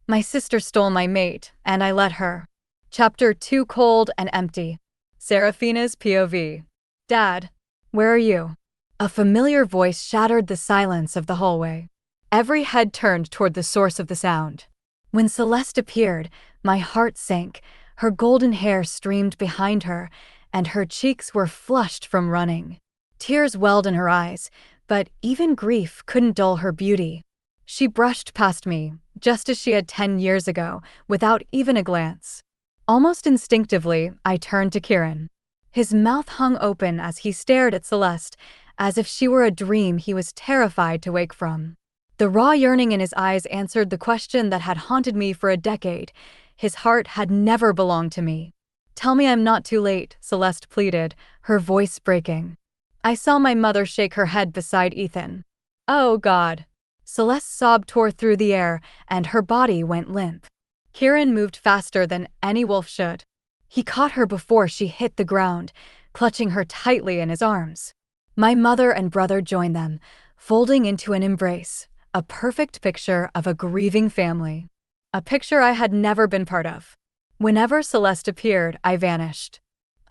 My sister stole my mate, and I let her. Chapter 2: Cold and Empty. Seraphina's POV. Dad, where are you? A familiar voice shattered the silence of the hallway. Every head turned toward the source of the sound. When Celeste appeared, my heart sank. Her golden hair streamed behind her, and her cheeks were flushed from running. Tears welled in her eyes, but even grief couldn't dull her beauty. She brushed past me, just as she had 10 years ago, without even a glance. Almost instinctively, I turned to Kieran. His mouth hung open as he stared at Celeste, as if she were a dream he was terrified to wake from. The raw yearning in his eyes answered the question that had haunted me for a decade. His heart had never belonged to me. "Tell me I'm not too late," Celeste pleaded, her voice breaking. I saw my mother shake her head beside Ethan. "Oh God." Celeste's sob tore through the air, and her body went limp. Kieran moved faster than any wolf should. He caught her before she hit the ground, clutching her tightly in his arms. My mother and brother joined them, folding into an embrace, a perfect picture of a grieving family. A picture I had never been part of. Whenever Celeste appeared, I vanished.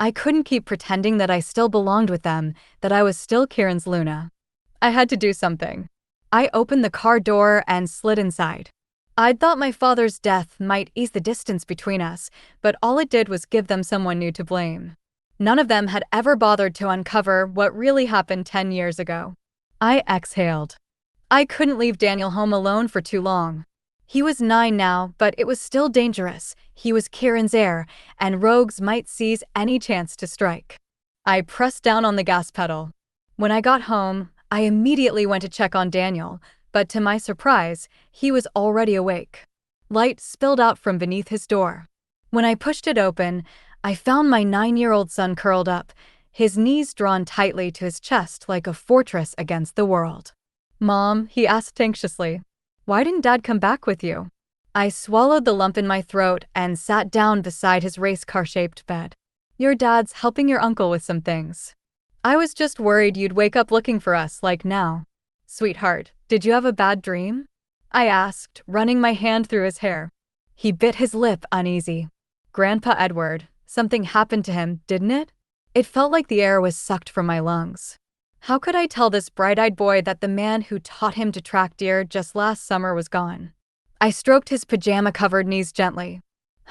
I couldn't keep pretending that I still belonged with them, that I was still Kieran's Luna. I had to do something. I opened the car door and slid inside. I'd thought my father's death might ease the distance between us, but all it did was give them someone new to blame. None of them had ever bothered to uncover what really happened 10 years ago. I exhaled. I couldn't leave Daniel home alone for too long. He was 9 now, but it was still dangerous. He was Kieran's heir, and rogues might seize any chance to strike. I pressed down on the gas pedal. When I got home, I immediately went to check on Daniel, but to my surprise, he was already awake. Light spilled out from beneath his door. When I pushed it open, I found my 9-year-old son curled up, his knees drawn tightly to his chest like a fortress against the world. "Mom," he asked anxiously, "why didn't Dad come back with you?" I swallowed the lump in my throat and sat down beside his race car-shaped bed. "Your dad's helping your uncle with some things. I was just worried you'd wake up looking for us like now." "Sweetheart, did you have a bad dream?" I asked, running my hand through his hair. He bit his lip uneasy. "Grandpa Edward, something happened to him, didn't it?" It felt like the air was sucked from my lungs. How could I tell this bright-eyed boy that the man who taught him to track deer just last summer was gone? I stroked his pajama-covered knees gently.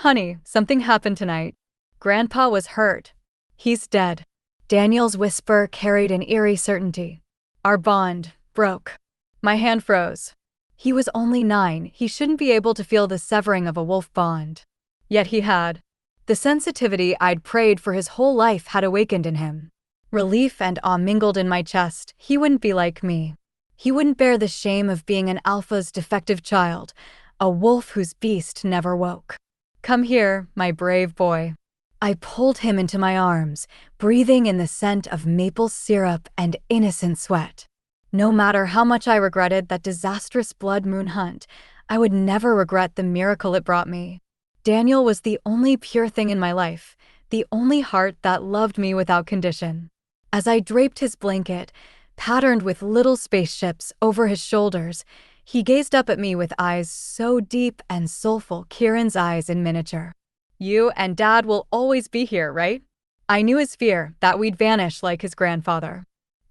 "Honey, something happened tonight. Grandpa was hurt. He's dead." Daniel's whisper carried an eerie certainty. Our bond broke. My hand froze. He was only 9. He shouldn't be able to feel the severing of a wolf bond. Yet he had. The sensitivity I'd prayed for his whole life had awakened in him. Relief and awe mingled in my chest. He wouldn't be like me. He wouldn't bear the shame of being an alpha's defective child, a wolf whose beast never woke. "Come here, my brave boy." I pulled him into my arms, breathing in the scent of maple syrup and innocent sweat. No matter how much I regretted that disastrous blood moon hunt, I would never regret the miracle it brought me. Daniel was the only pure thing in my life, the only heart that loved me without condition. As I draped his blanket, patterned with little spaceships, over his shoulders, he gazed up at me with eyes so deep and soulful, Kieran's eyes in miniature. "You and Dad will always be here, right?" I knew his fear, that we'd vanish like his grandfather.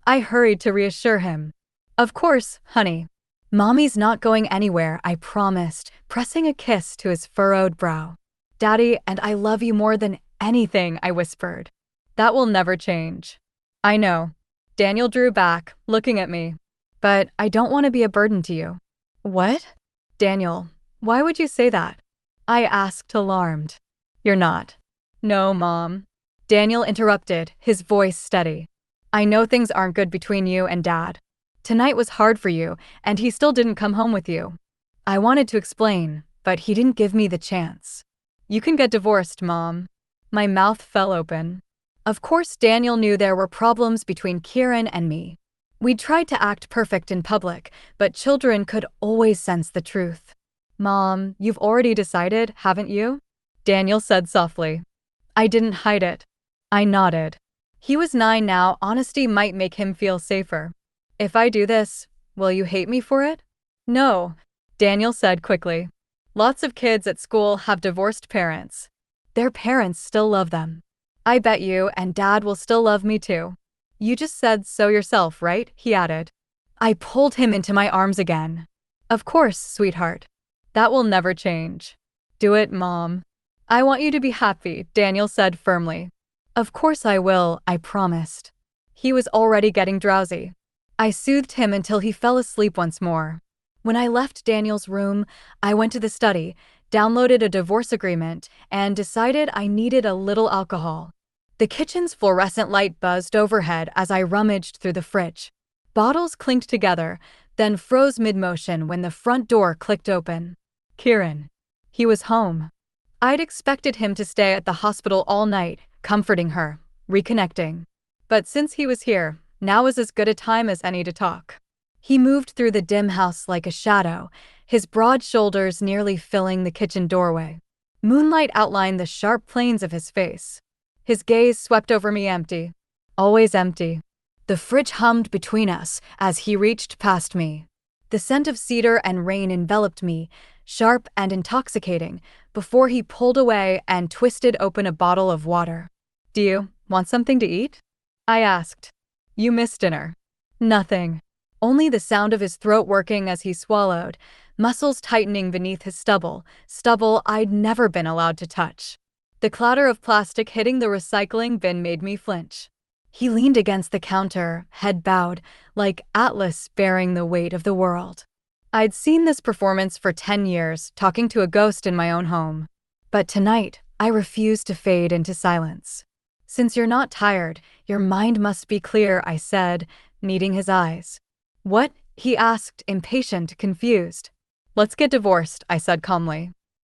I hurried to reassure him. "Of course, honey. Mommy's not going anywhere," I promised, pressing a kiss to his furrowed brow. "Daddy, and I love you more than anything," I whispered. "That will never change." "I know." Daniel drew back, looking at me. "But I don't want to be a burden to you." "What?" "Daniel, why would you say that?" I asked, alarmed. "You're not." "No, Mom." Daniel interrupted, his voice steady. "I know things aren't good between you and Dad. Tonight was hard for you, and he still didn't come home with you." I wanted to explain, but he didn't give me the chance. "You can get divorced, Mom." My mouth fell open. Of course, Daniel knew there were problems between Kieran and me. We'd tried to act perfect in public, but children could always sense the truth. "Mom, you've already decided, haven't you?" Daniel said softly. I didn't hide it. I nodded. He was 9 now. Honesty might make him feel safer. "If I do this, will you hate me for it?" "No," Daniel said quickly. Lots of kids at school have divorced parents. Their parents still love them. I bet you and Dad will still love me too. You just said so yourself, right? He added. I pulled him into my arms again. Of course, sweetheart. That will never change. Do it, Mom. I want you to be happy, Daniel said firmly. Of course I will, I promised. He was already getting drowsy. I soothed him until he fell asleep once more. When I left Daniel's room, I went to the study, downloaded a divorce agreement, and decided I needed a little alcohol. The kitchen's fluorescent light buzzed overhead as I rummaged through the fridge. Bottles clinked together, then froze mid-motion when the front door clicked open. Kieran. He was home. I'd expected him to stay at the hospital all night, comforting her, reconnecting. But since he was here, now was as good a time as any to talk. He moved through the dim house like a shadow, his broad shoulders nearly filling the kitchen doorway. Moonlight outlined the sharp planes of his face. His gaze swept over me empty. Always empty. The fridge hummed between us as he reached past me. The scent of cedar and rain enveloped me, sharp and intoxicating, before he pulled away and twisted open a bottle of water. Do you want something to eat? I asked. You missed dinner. Nothing. Only the sound of his throat working as he swallowed, muscles tightening beneath his stubble I'd never been allowed to touch. The clatter of plastic hitting the recycling bin made me flinch. He leaned against the counter, head bowed, like Atlas bearing the weight of the world. I'd seen this performance for 10 years, talking to a ghost in my own home. But tonight, I refused to fade into silence. Since you're not tired, your mind must be clear, I said, meeting his eyes. What? He asked, impatient, confused. Let's get divorced, I said calmly.